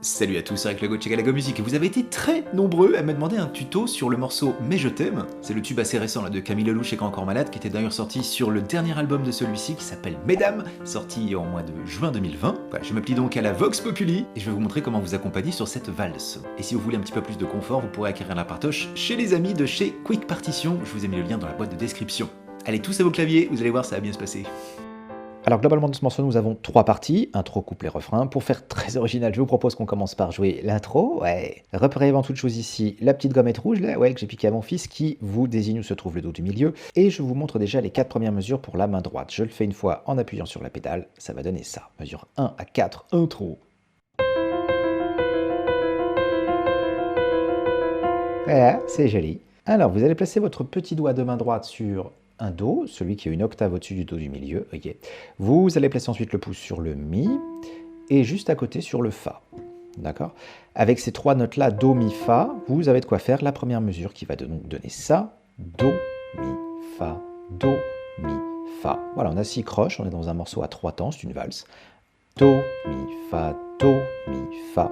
Salut à tous, c'est avec le Go Music et vous avez été très nombreux à me demander un tuto sur le morceau Mais je t'aime. C'est le tube assez récent là, de Camille Lelouch et Quand encore malade qui était d'ailleurs sorti sur le dernier album de celui-ci qui s'appelle Mesdames, sorti en mois de juin 2020. Voilà, je me plie donc à la Vox Populi et je vais vous montrer comment vous accompagner sur cette valse. Et si vous voulez un petit peu plus de confort, vous pourrez acquérir la partoche chez les amis de chez Quick Partition. Je vous ai mis le lien dans la boîte de description. Allez tous à vos claviers, vous allez voir, ça va bien se passer. Alors globalement dans ce morceau nous avons trois parties, intro, couplet, refrain. Pour faire très original, je vous propose qu'on commence par jouer l'intro. Ouais. Repérez avant toute chose ici la petite gommette rouge là, ouais, que j'ai piqué à mon fils qui vous désigne où se trouve le dos du milieu. Et je vous montre déjà les 4 premières mesures pour la main droite. Je le fais une fois en appuyant sur la pédale, ça va donner ça. Mesure 1 à 4, intro. Voilà, c'est joli. Alors vous allez placer votre petit doigt de main droite sur un Do, celui qui est une octave au-dessus du Do du milieu, ok. Vous allez placer ensuite le pouce sur le Mi, et juste à côté sur le Fa, d'accord. Avec ces trois notes-là, Do, Mi, Fa, vous avez de quoi faire la première mesure qui va donc donner ça, Do, Mi, Fa, Do, Mi, Fa. Voilà, on a 6 croches, on est dans un morceau à 3 temps, c'est une valse. Do, Mi, Fa, Do, Mi, Fa.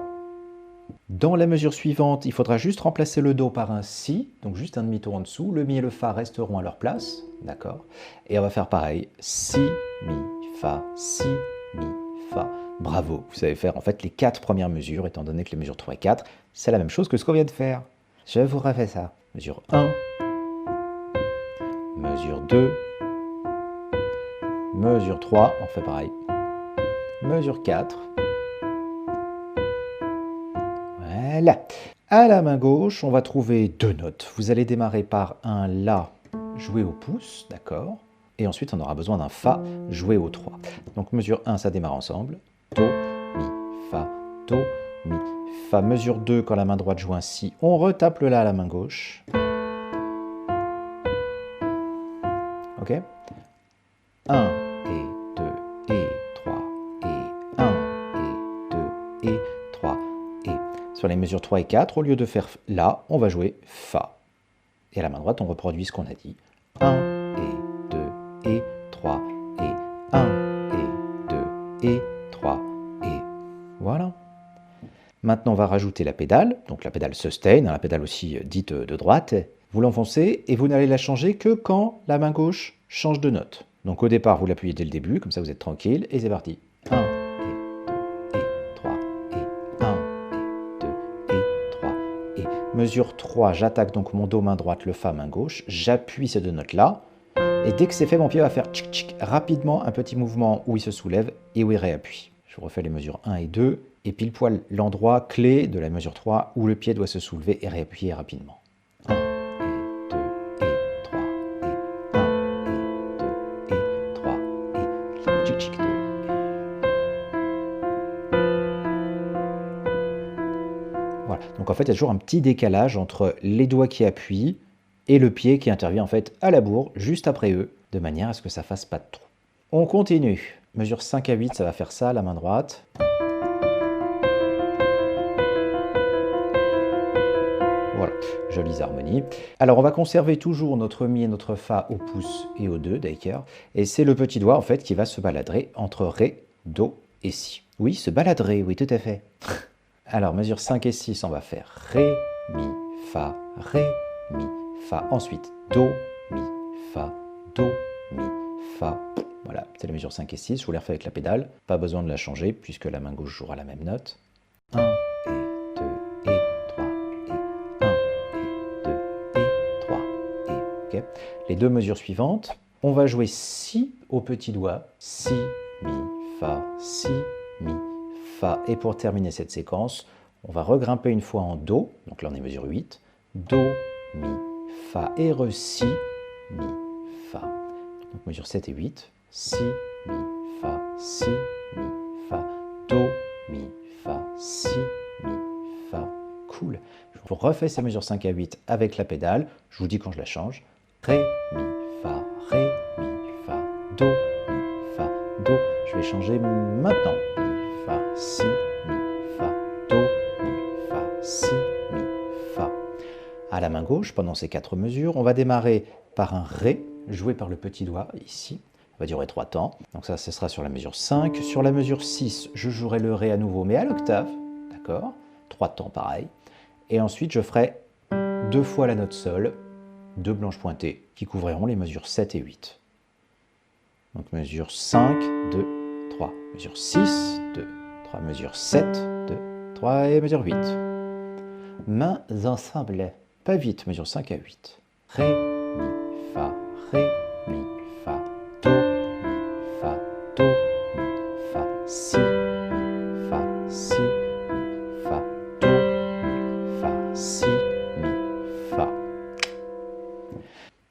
Dans la mesure suivante, il faudra juste remplacer le Do par un Si, donc juste un demi-ton en dessous. Le Mi et le Fa resteront à leur place, d'accord. Et on va faire pareil, Si, Mi, Fa, Si, Mi, Fa. Bravo, vous savez faire en fait les 4 premières mesures, étant donné que les mesures 3 et 4, c'est la même chose que ce qu'on vient de faire. Je vous refais ça. Mesure 1, mesure 2, mesure 3, on fait pareil. Mesure 4. Voilà. À la main gauche, on va trouver 2 notes. Vous allez démarrer par un La joué au pouce, d'accord. Et ensuite, on aura besoin d'un Fa joué au 3. Donc mesure 1, ça démarre ensemble. Do, Mi, Fa, Do, Mi, Fa. Mesure 2, quand la main droite joue un Si, on retape le La à la main gauche. Ok. 1 et 2 et 3 et 1 et 2 et 3 et... Sur les mesures 3 et 4, au lieu de faire La, on va jouer Fa. Et à la main droite, on reproduit ce qu'on a dit. 1 et 2 et 3 et 1 et 2 et 3 et... Voilà. Maintenant, on va rajouter la pédale, donc la pédale sustain, la pédale aussi dite de droite. Vous l'enfoncez et vous n'allez la changer que quand la main gauche change de note. Donc au départ, vous l'appuyez dès le début, comme ça vous êtes tranquille, et c'est parti. 1 et 2 et 3 et 1 et 2 et 3 et... Mesure 3, j'attaque donc mon Do main droite, le Fa main gauche, j'appuie ces 2 notes-là, et dès que c'est fait, mon pied va faire tchic tchic, rapidement un petit mouvement où il se soulève et où il réappuie. Je vous refais les mesures 1 et 2, et pile poil l'endroit clé de la mesure 3 où le pied doit se soulever et réappuyer rapidement. 1 et 2 et 3 et 1 et 2 et 3 et tchic tchic 2. Voilà, donc en fait il y a toujours un petit décalage entre les doigts qui appuient et le pied qui intervient en fait à la bourre, juste après eux, de manière à ce que ça fasse pas de trou. On continue. Mesure 5 à 8, ça va faire ça, la main droite. Voilà, jolies harmonies. Alors on va conserver toujours notre Mi et notre Fa au pouce et au 2, d'accord. Et c'est le petit doigt en fait qui va se balader entre Ré, Do et Si. Oui, se baladerer, oui tout à fait. Alors mesure 5 et 6, on va faire Ré, Mi, Fa, Ré, Mi, Fa. Ensuite Do, Mi, Fa, Do, Mi, Fa. Voilà, c'est la mesure 5 et 6, je vous les refais avec la pédale. Pas besoin de la changer puisque la main gauche jouera la même note. 1 et 2 et 3 et 1 et 2 et 3 et... ok. Les 2 mesures suivantes, on va jouer Si au petit doigt. Si, Mi, Fa, Si, Mi, Fa. Et pour terminer cette séquence, on va regrimper une fois en Do, donc là on est mesure 8. Do, Mi, Fa et Re, Si, Mi, Fa. Donc mesure 7 et 8. Si, Mi, Fa, Si, Mi, Fa, Do, Mi, Fa, Si, Mi, Fa. Cool. Je vous refais ces mesures 5 à 8 avec la pédale. Je vous dis quand je la change. Ré, Mi, Fa, Ré, Mi, Fa, Do, Mi, Fa, Do. Je vais changer maintenant. Mi, Fa, Si, Mi, Fa, Do, Mi, Fa, Si, Mi, Fa. À la main gauche, pendant ces 4 mesures, on va démarrer par un Ré, joué par le petit doigt, ici. Va durer 3 temps. Donc ça, ce sera sur la mesure 5. Sur la mesure 6, je jouerai le Ré à nouveau, mais à l'octave. d'accord? 3 temps pareil. Et ensuite, je ferai 2 fois la note sol, 2 blanches pointées, qui couvriront les mesures 7 et 8. Donc mesure 5, 2, 3, mesure 6, 2, 3, mesure 7, 2, 3 et mesure 8. Mains ensemble, pas vite, mesure 5 à 8. Ré, mi, fa, ré, mi, fa, do, mi, fa, do, mi, fa, si, mi, fa, si, mi, fa, do, mi, fa, si, mi, fa.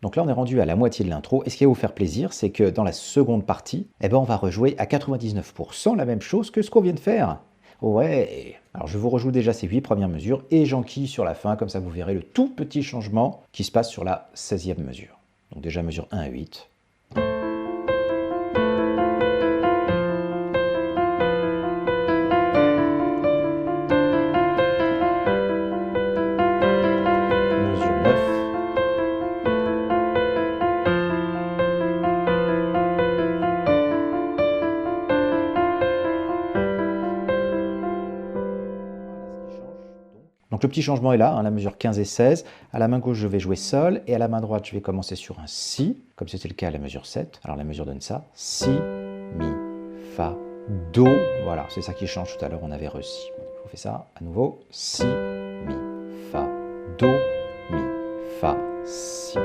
Donc là, on est rendu à la moitié de l'intro. Et ce qui va vous faire plaisir, c'est que dans la seconde partie, eh ben, on va rejouer à 99% la même chose que ce qu'on vient de faire. Ouais, alors je vous rejoue déjà ces 8 premières mesures et j'enquille sur la fin, comme ça vous verrez le tout petit changement qui se passe sur la 16e mesure. Donc déjà mesure 1 à 8. Mesure 9. Donc le petit changement est là, hein, la mesure 15 et 16. À la main gauche, je vais jouer sol, et à la main droite, je vais commencer sur un si, comme c'était le cas à la mesure 7. Alors la mesure donne ça, si, mi, fa, do. Voilà, c'est ça qui change. Tout à l'heure, on avait re si. Je vous fais ça à nouveau, si, mi, fa, do, mi, fa, si.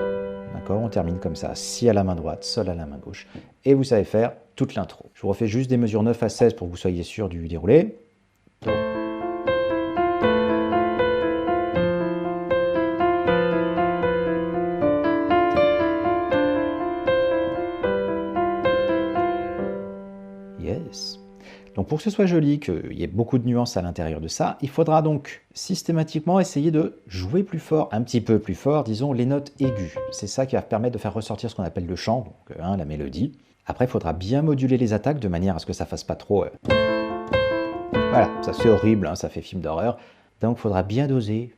D'accord, on termine comme ça, si à la main droite, sol à la main gauche. Et vous savez faire toute l'intro. Je vous refais juste des mesures 9 à 16 pour que vous soyez sûr du déroulé. Do. Yes. Donc pour que ce soit joli, qu'il y ait beaucoup de nuances à l'intérieur de ça, il faudra donc systématiquement essayer de jouer plus fort, un petit peu plus fort, disons les notes aiguës. C'est ça qui va permettre de faire ressortir ce qu'on appelle le chant, donc la mélodie. Après, il faudra bien moduler les attaques de manière à ce que ça fasse pas trop... Voilà, ça c'est horrible, hein, ça fait film d'horreur. Donc il faudra bien doser.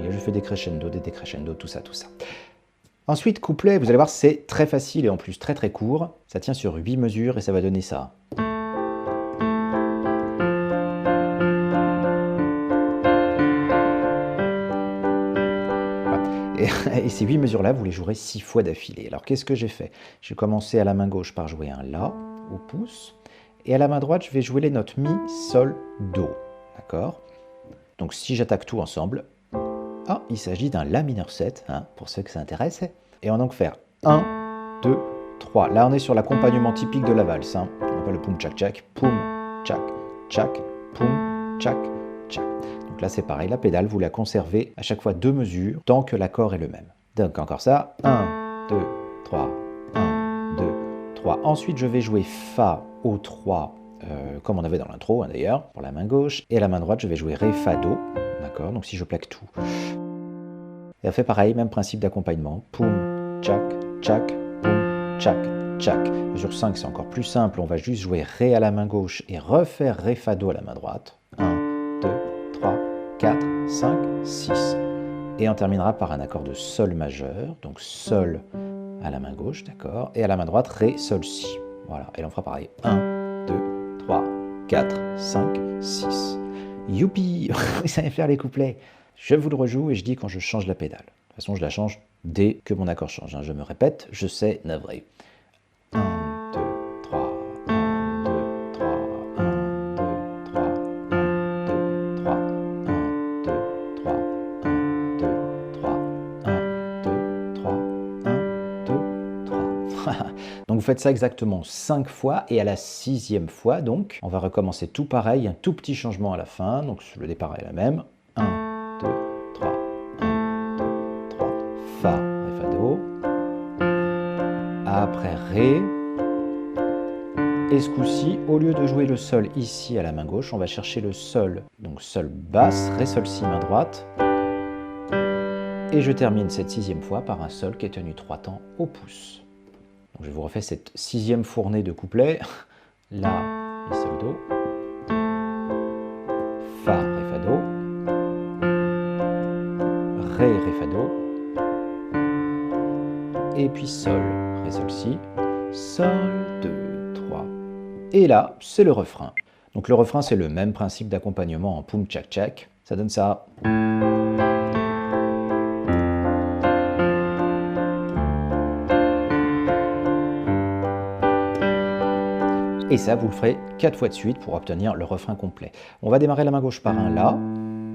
Je fais des crescendo, des décrescendo, tout ça, tout ça. Ensuite, couplet, vous allez voir, c'est très facile et en plus très très court. Ça tient sur 8 mesures et ça va donner ça. Et ces 8 mesures-là, vous les jouerez 6 fois d'affilée. Alors qu'est-ce que j'ai fait? J'ai commencé à la main gauche par jouer un La au pouce. Et à la main droite, je vais jouer les notes Mi, Sol, Do. D'accord? Donc si j'attaque tout ensemble... Ah, il s'agit d'un La mineur 7, hein, pour ceux que ça intéresse. Et on va donc faire 1, 2, 3. Là, on est sur l'accompagnement typique de la valse. Hein. On appelle le poum tchac tchac, poum tchac tchac, poum tchac tchac. Donc là, c'est pareil, la pédale, vous la conservez à chaque fois 2 mesures, tant que l'accord est le même. Donc encore ça, 1, 2, 3, 1, 2, 3. Ensuite, je vais jouer Fa au 3, comme on avait dans l'intro, hein, d'ailleurs, pour la main gauche. Et à la main droite, je vais jouer Ré, Fa, Do. D'accord, donc si je plaque tout. Et on fait pareil, même principe d'accompagnement. Poum, tchac, tchac, poum, tchac, tchac. Mesure 5, c'est encore plus simple. On va juste jouer Ré à la main gauche et refaire Ré, Fa, Do à la main droite. 1, 2, 3, 4, 5, 6. Et on terminera par un accord de Sol majeur. Donc Sol à la main gauche, d'accord. Et à la main droite, Ré, Sol, Si. Voilà, et on fera pareil. 1, 2, 3, 4, 5, 6. Youpi, vous savez faire les couplets. Je vous le rejoue et je dis quand je change la pédale. De toute façon, je la change dès que mon accord change. Hein. Je me répète, je sais, navré. 1, 2, 3, 1, 2, 3, 1, 2, 3, 1, 2, 3, 1, 2, 3, 1, 2, 3, 1, 2, 3, 1, 2, 3. Donc vous faites ça exactement 5 fois et à la 6e fois, donc, on va recommencer tout pareil, un tout petit changement à la fin, donc le départ est le même. 1, 2, 3, 1, 2, 3, Fa, Ré, Fa, Do. Après Ré. Et ce coup-ci, au lieu de jouer le Sol ici à la main gauche, on va chercher le Sol, donc Sol basse, Ré, Sol, Si, main droite. Et je termine cette 6e fois par un Sol qui est tenu 3 temps au pouce. Donc je vous refais cette 6e fournée de couplets. La, Mi, Sol, Do. Fa, Ré, Fa, Do. Ré, Ré, Fa, Do. et puis Sol, Ré, Sol, Si, Sol, 2, 3. Et là, c'est le refrain. Donc le refrain, c'est le même principe d'accompagnement en poum tchak tchak. Ça donne ça. Et ça, vous le ferez 4 fois de suite pour obtenir le refrain complet. On va démarrer la main gauche par un La,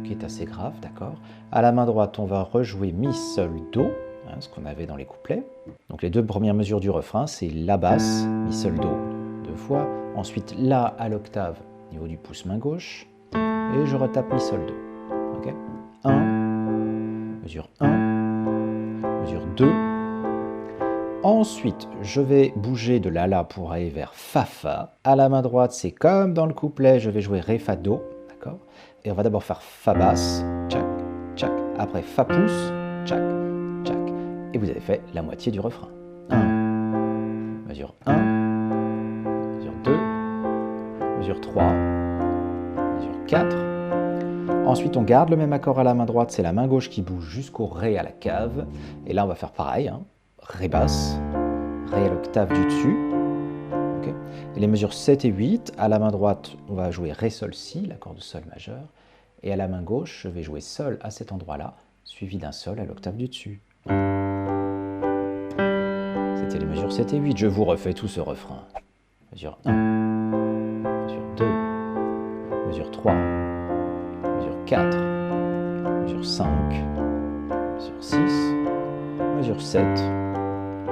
qui est assez grave, d'accord. À la main droite, on va rejouer Mi, Sol, Do, hein, ce qu'on avait dans les couplets. Donc les deux premières mesures du refrain, c'est La basse, Mi, Sol, Do, 2 fois. Ensuite, La à l'octave, au niveau du pouce main gauche. Et je retape Mi, Sol, Do. Okay, 1, mesure 1, mesure 2. Ensuite, je vais bouger de La pour aller vers Fa Fa. À la main droite, c'est comme dans le couplet, je vais jouer Ré Fa Do, d'accord. Et on va d'abord faire Fa basse, tchac, tchac. Après Fa pouce, tchac, tchac. Et vous avez fait la moitié du refrain. 1, mesure 1, mesure 2, mesure 3, mesure 4. Ensuite, on garde le même accord à la main droite, c'est la main gauche qui bouge jusqu'au Ré à la cave. Et là, on va faire pareil, hein. Ré basse, Ré à l'octave du dessus. Okay. Et les mesures 7 et 8, à la main droite, on va jouer Ré, Sol, Si, l'accord de Sol majeur. Et à la main gauche, je vais jouer Sol à cet endroit-là, suivi d'un Sol à l'octave du dessus. C'était les mesures 7 et 8. Je vous refais tout ce refrain. Mesure 1, mesure 2, mesure 3, mesure 4, mesure 5, mesure 6, mesure 7,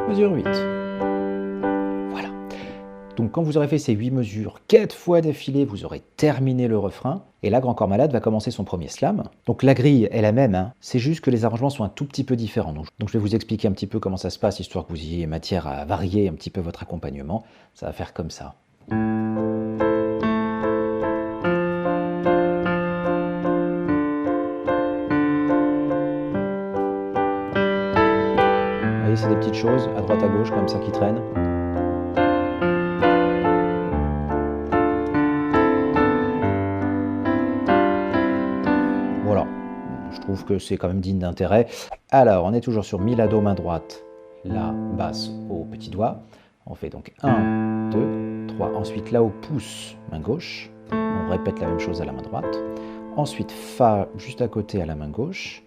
mesure 8. Voilà. Donc quand vous aurez fait ces 8 mesures 4 fois d'affilée, vous aurez terminé le refrain. Et là, Grand Corps Malade va commencer son premier slam. Donc la grille est la même, hein. C'est juste que les arrangements sont un tout petit peu différents. Donc je vais vous expliquer un petit peu comment ça se passe, histoire que vous ayez matière à varier un petit peu votre accompagnement. Ça va faire comme ça. Vous voyez, c'est des petites choses à droite à gauche comme ça qui traînent. Voilà, je trouve que c'est quand même digne d'intérêt. Alors, on est toujours sur Mi, La, Do, main droite, La basse au petit doigt. On fait donc 1, 2, 3. Ensuite, La au pouce, main gauche. On répète la même chose à la main droite. Ensuite, Fa juste à côté à la main gauche,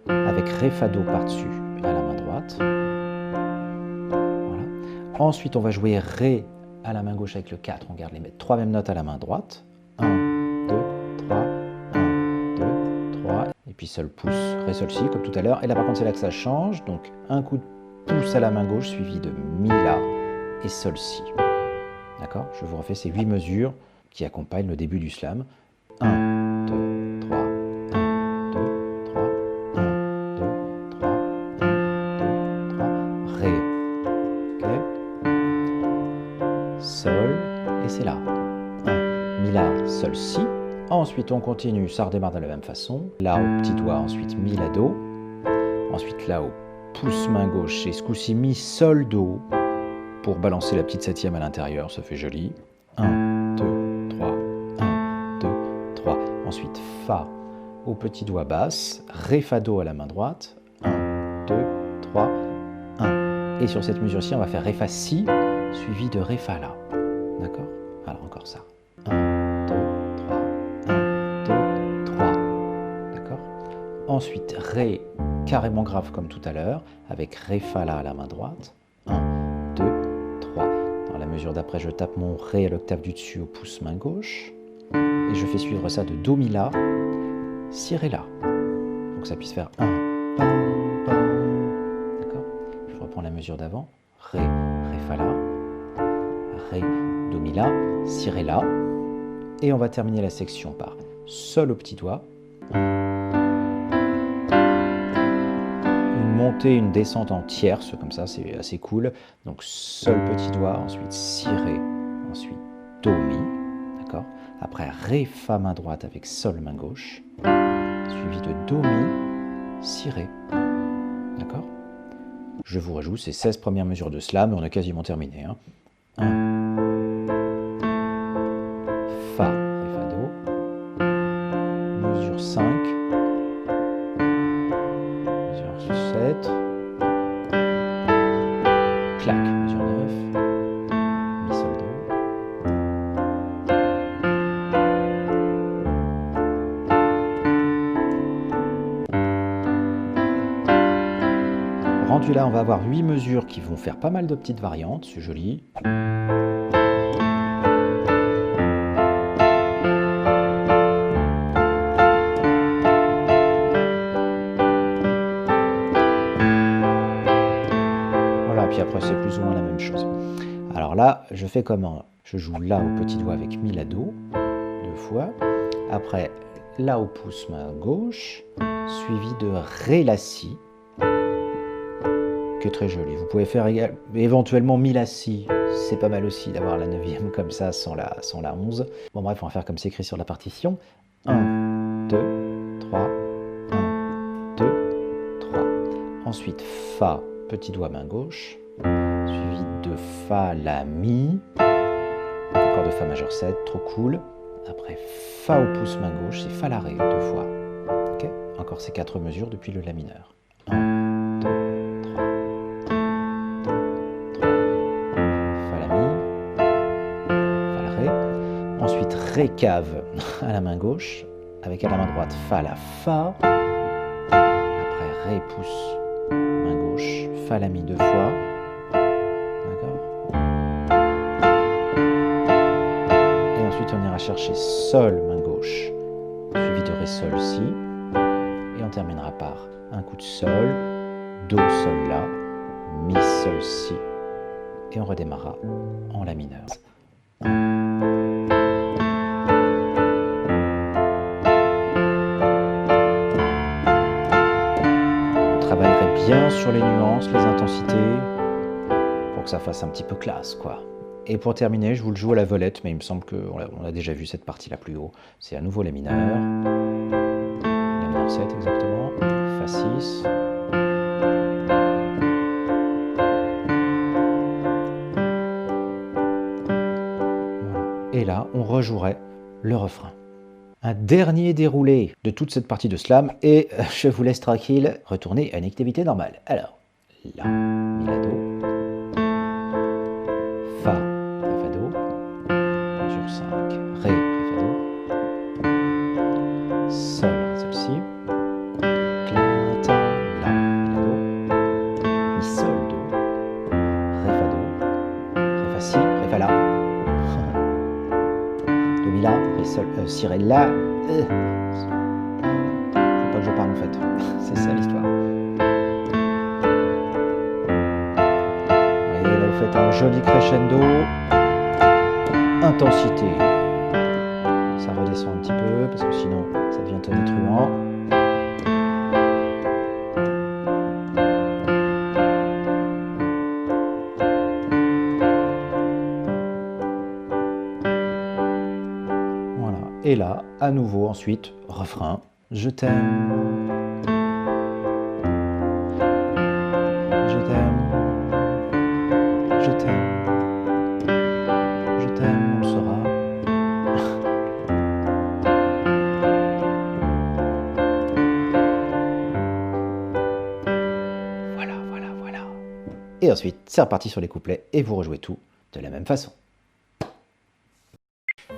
avec Ré, Fa, Do par-dessus à la main droite. Voilà. Ensuite, on va jouer Ré à la main gauche avec le 4. On garde les 3 mêmes notes à la main droite. 1, 2, 3, 1, 2, 3. Et puis Sol, pouce, Ré, Sol, Si, comme tout à l'heure. Et là, par contre, c'est là que ça change. Donc, un coup de pouce à la main gauche, suivi de Mi, La et Sol, Si. D'accord? Je vous refais ces 8 mesures qui accompagnent le début du slam. 1, 2, 3, 1, 2, 3, 1, 2, 3, 1, 2, 3, Ré. Ok? Sol, et c'est là. 1, Mi, La, Sol, Si. Ensuite, on continue, ça redémarre de la même façon. La au petit doigt, ensuite Mi, La, Do. Ensuite, La au pouce main gauche, et ce coup-ci Mi, Sol, Do. Pour balancer la petite septième à l'intérieur, ça fait joli. 1, 2, 3, 1, 2, 3. Ensuite, Fa au petit doigt basse, Ré, Fa, Do à la main droite. 1, 2, 3, 1. Et sur cette mesure-ci, on va faire Ré, Fa, Si, suivi de Ré, Fa, La. D'accord? Alors encore ça. 1, 2, 3, 1, 2, 3. D'accord? Ensuite, Ré, carrément grave comme tout à l'heure, avec Ré, Fa, La à la main droite. 1, 2, 3. Dans la mesure d'après, je tape mon Ré à l'octave du dessus au pouce main gauche. Et je fais suivre ça de Do, Mi, La, Si, Ré, La. Pour que ça puisse faire 1, pam, pam. D'accord? Je reprends la mesure d'avant. Ré, Ré, Fa, La. Ré, Do, Mi, La, Si, Ré, La. Et on va terminer la section par Sol au petit doigt. Montée, une descente en tierce, comme ça, c'est assez cool. Donc Sol petit doigt, ensuite Si, Ré, ensuite Do, Mi, d'accord. Après Ré, Fa main droite avec Sol main gauche, suivi de Do, Mi, Si, Ré, d'accord. Je vous rejoue ces 16 premières mesures de slam et on a quasiment terminé. 1, Fa, Ré, Fa, Do, mesure 5, 7, clac, mesure 9, mi sol do. Rendu là, on va avoir 8 mesures qui vont faire pas mal de petites variantes, c'est joli. Voilà, puis après c'est plus ou moins la même chose. Alors là, je fais comment? Je joue là au petit doigt avec mi la do, 2 fois. Après, là au pouce main gauche, suivi de ré la si, qui est très joli. Vous pouvez faire éventuellement mi la si, c'est pas mal aussi d'avoir la 9e comme ça sans la 11. Bon bref, on va faire comme c'est écrit sur la partition. 1, 2, 3, 1, 2, 3. Ensuite, fa, petit doigt main gauche, suivi de fa la mi, encore de fa majeur 7, trop cool. Après fa au pouce main gauche, c'est fa la ré 2 fois. Okay, encore ces 4 mesures depuis le la mineur. 1, 2, 3, 2, 3. Fa la mi, fa la ré. Ensuite ré cave à la main gauche, avec à la main droite fa la fa. Après ré pouce main gauche, fa la mi 2 fois. On ira chercher sol main gauche, suivi de ré sol si, et on terminera par un coup de sol, do sol la, mi sol si, et on redémarrera en la mineur. On travaillerait bien sur les nuances, les intensités, pour que ça fasse un petit peu classe, quoi. Et pour terminer, je vous le joue à la volette, mais il me semble qu'on a déjà vu cette partie-là plus haut. C'est à nouveau la mineur. La mineur 7 exactement. Fa 6. Voilà. Et là, on rejouerait le refrain. Un dernier déroulé de toute cette partie de slam, et je vous laisse tranquille retourner à une activité normale. Alors, la, mi, la, do. Fa, ré, fa, do, mesure 5, ré, ré, fa, do, sol, ré, sol, si, cla, ta, la, mi, la, do, mi, sol, do, ré, fa, do, ré, fa, si, ré, fa, la, do, mi, la, ré, sol, si, ré, la, faut pas que je parle en fait, c'est ça l'histoire. Vous faites un joli crescendo, intensité, ça redescend un petit peu parce que sinon ça devient tonitruant. Voilà, et là, à nouveau ensuite, refrain, je t'aime, je t'aime. Je t'aime, on le saura. Voilà. Et ensuite, c'est reparti sur les couplets et vous rejouez tout de la même façon.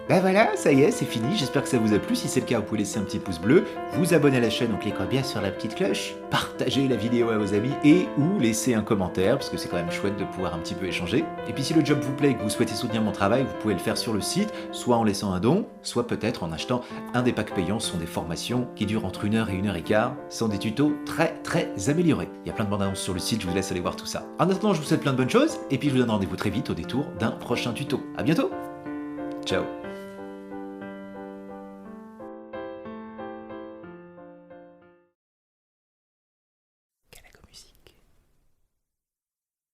Ben voilà, ça y est, c'est fini, j'espère que ça vous a plu. Si c'est le cas, vous pouvez laisser un petit pouce bleu, vous abonner à la chaîne en cliquant bien sur la petite cloche, partager la vidéo à vos amis et ou laisser un commentaire, parce que c'est quand même chouette de pouvoir un petit peu échanger. Et puis si le job vous plaît et que vous souhaitez soutenir mon travail, vous pouvez le faire sur le site, soit en laissant un don, soit peut-être en achetant un des packs payants. Ce sont des formations qui durent entre 1h et 1h15, sont des tutos très améliorés. Il y a plein de bandes annonces sur le site, je vous laisse aller voir tout ça. En attendant, je vous souhaite plein de bonnes choses, et puis je vous donne rendez-vous très vite au détour d'un prochain tuto. À bientôt. Ciao.